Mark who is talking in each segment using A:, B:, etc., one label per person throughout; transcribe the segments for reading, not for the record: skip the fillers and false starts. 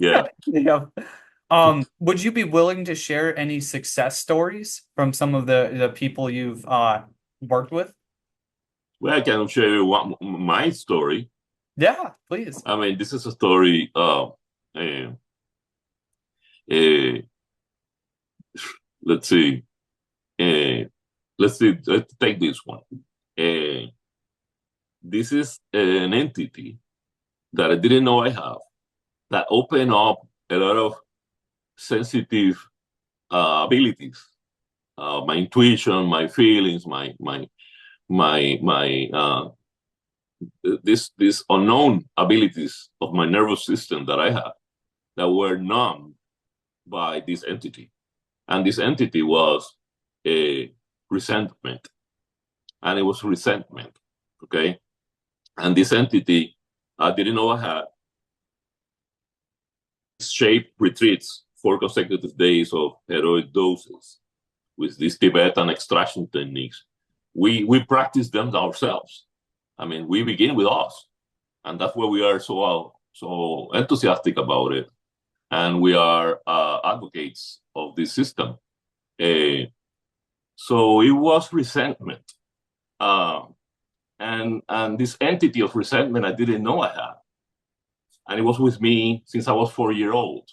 A: Yeah.
B: Yeah. Would you be willing to share any success stories from some of the people you've worked with?
A: Well, I can share you my story.
B: Yeah, please.
A: I mean, this is a story. Uh, uh, let's see. Uh, let's see. Let's take this one. Uh, this is an entity that I didn't know I have that opened up a lot of sensitive abilities. My intuition, my feelings, my this unknown abilities of my nervous system that I had that were numbed by this entity. And this entity was a resentment. And it was resentment. Okay. And this entity, I didn't know I had shape retreats, 4 consecutive days of heroic doses with these Tibetan extraction techniques. We practice them ourselves. I mean, we begin with us. And that's why we are so enthusiastic about it. And we are advocates of this system. Uh, so it was resentment. Uh, and this entity of resentment I didn't know I had. And it was with me since I was 4 years old.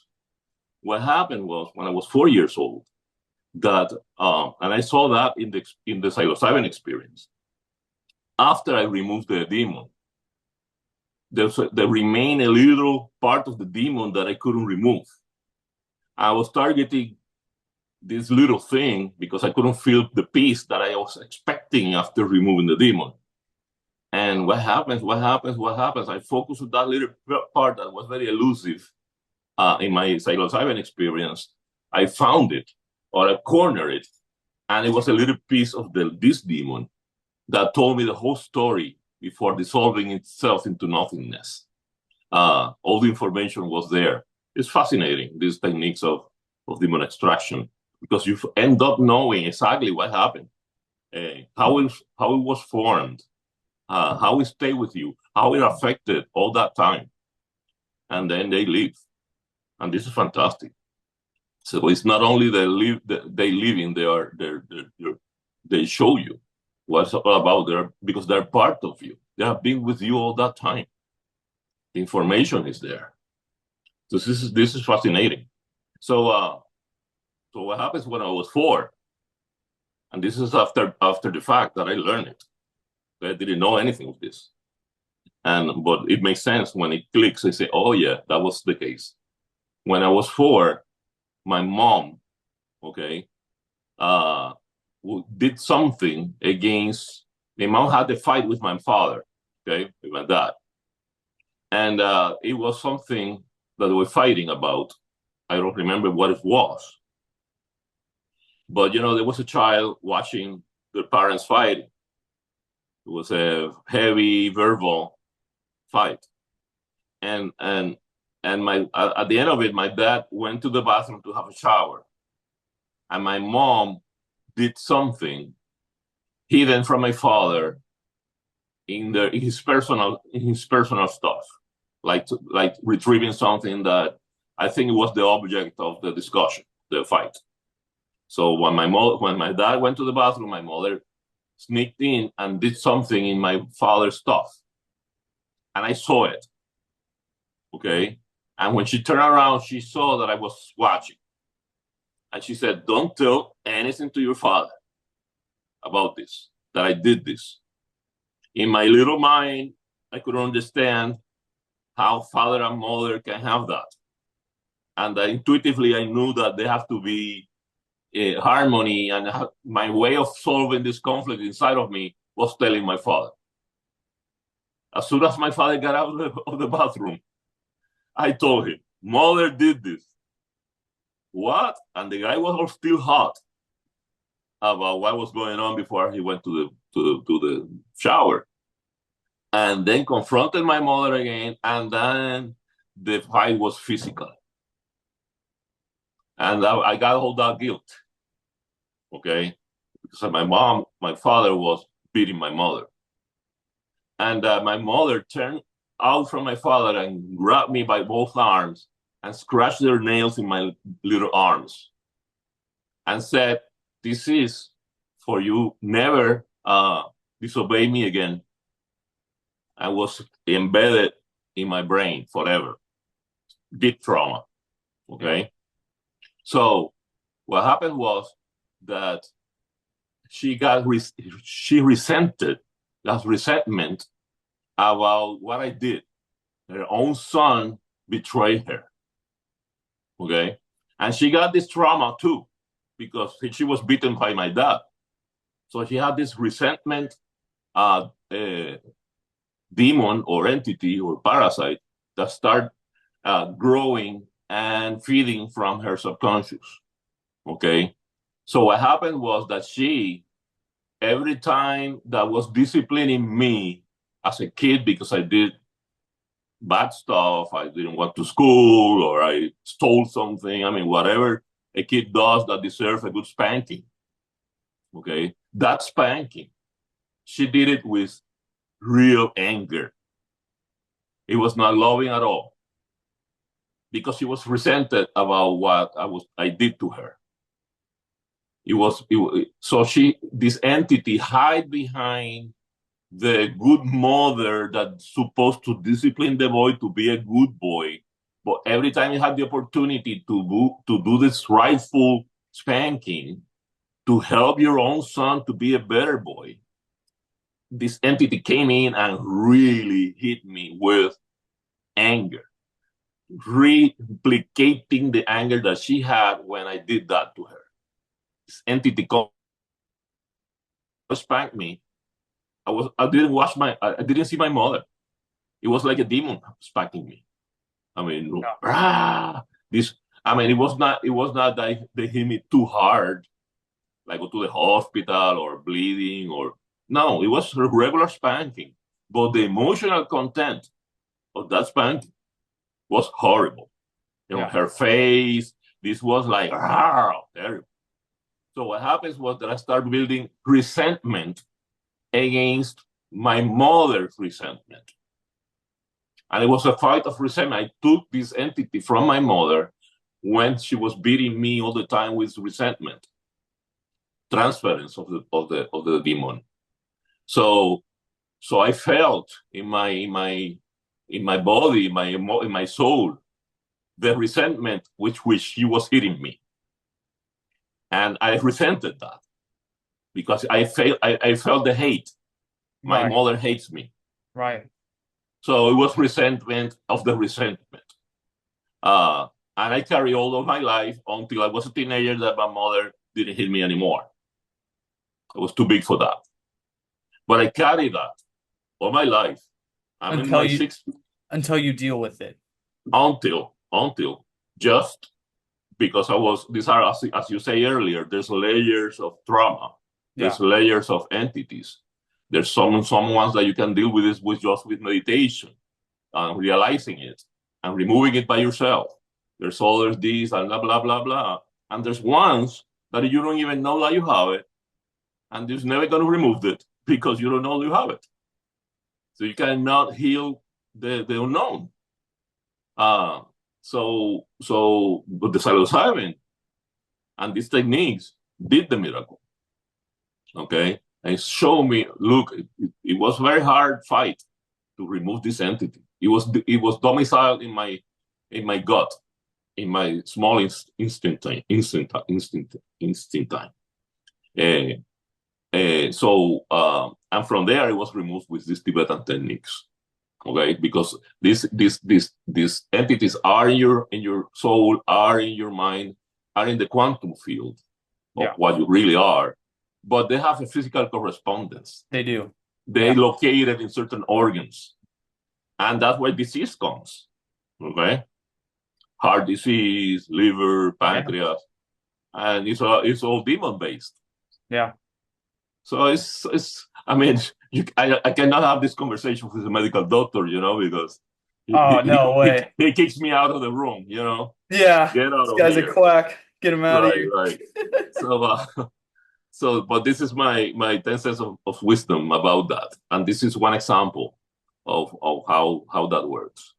A: What happened was when I was 4 years old, that and I saw that in the psilocybin experience. After I removed the demon, there remained a little part of the demon that I couldn't remove. I was targeting this little thing because I couldn't feel the peace that I was expecting after removing the demon. And what happens? What happens? What happens? I focus on that little part that was very elusive in my psilocybin experience. I found it, or I cornered it, and it was a little piece of this demon that told me the whole story before dissolving itself into nothingness. All the information was there. It's fascinating, these techniques of demon extraction, because you end up knowing exactly what happened, how it was formed, how it stayed with you, how it affected all that time. And then they leave. And this is fantastic. So it's not only they living, they show you what's all about there because they're part of you. They have been with you all that time. The information is there. So this is fascinating. So what happens when I was 4, and this is after the fact that I learned it. I didn't know anything of this, but it makes sense when it clicks. I say, oh yeah, that was the case. When I was 4, my mom, okay, uh, did something against. My mom had a fight with my father, okay, with my dad, and it was something that they were fighting about. I don't remember what it was, but there was a child watching their parents fight. It was a heavy verbal fight, and my at the end of it, my dad went to the bathroom to have a shower, and my mom did something hidden from my father in his personal stuff, like retrieving something that I think was the object of the discussion, the fight. So when my dad went to the bathroom, my mother sneaked in and did something in my father's stuff, and I saw it. Okay, and when she turned around, she saw that I was watching, and she said, "Don't tell anything to your father about this. That I did this." In my little mind, I could understand how father and mother can have that. And intuitively, I knew that they have to be harmony. And my way of solving this conflict inside of me was telling my father. As soon as my father got out of the bathroom, I told him, "Mother did this." What? And the guy was still hot about what was going on before he went to the shower. And then confronted my mother again, and then the fight was physical. And I got all that guilt, okay? Because my father was beating my mother. And my mother turned out from my father and grabbed me by both arms and scratched their nails in my little arms and said, "This is for you never disobey me again." I was embedded in my brain forever. Deep trauma. Okay. So what happened was that she resented that resentment about what I did. Her own son betrayed her. Okay. And she got this trauma too, because she was beaten by my dad. So she had this resentment demon or entity or parasite that started growing and feeding from her subconscious. Okay. So what happened was that she, every time that was disciplining me as a kid because I did bad stuff, I didn't want to school or I stole something, I mean, whatever a kid does that deserves a good spanking. Okay. That spanking, she did it with real anger. It was not loving at all because she was resented about what I did to her. So this entity hide behind the good mother that's supposed to discipline the boy to be a good boy. But every time you had the opportunity to do this rightful spanking to help your own son to be a better boy, this entity came in and really hit me with anger, replicating the anger that she had when I did that to her. This entity spanked me. I didn't see my mother. It was like a demon spanking me. I mean, it was not that they hit me too hard, like go to the hospital or bleeding or no, it was a regular spanking. But the emotional content of that spanking was horrible. Her face, this was like terrible. So what happens was that I started building resentment against my mother's resentment. And it was a fight of resentment. I took this entity from my mother when she was beating me all the time with resentment, transference of the demon. So I felt in my body, in my soul, the resentment with which she was hitting me, and I resented that because I felt the hate. My mother hates me.
B: Right.
A: So it was resentment of the resentment. And I carried all of my life until I was a teenager that my mother didn't hit me anymore. I was too big for that. But I carried that all my life. I'm in my 60s.
B: Until you deal with it.
A: Until just because these are, as you say earlier, there's layers of trauma. There's layers of entities. There's some ones that you can deal with this with meditation and realizing it and removing it by yourself. There's others these and blah, blah, blah, blah. And there's ones that you don't even know that you have it. And you're never going to remove it because you don't know you have it. So you cannot heal the unknown. But the psilocybin and these techniques did the miracle. Okay. And showed me, look, it was a very hard fight to remove this entity. It was domiciled in my gut, in my small instinct. And from there it was removed with these Tibetan techniques. Okay, because these entities are in your soul, are in your mind, are in the quantum field of what you really are. But they have a physical correspondence.
B: They do.
A: They located in certain organs. And that's where disease comes. Okay? Heart disease, liver, pancreas. And it's all demon-based.
B: Yeah.
A: So I cannot have this conversation with a medical doctor, because
B: no way.
A: He kicks me out of the room,
B: Yeah.
A: Get out
B: this
A: of
B: guy's
A: here.
B: A quack. Get him out of here.
A: Right. But this is my 10 cents of wisdom about that. And this is one example of how that works.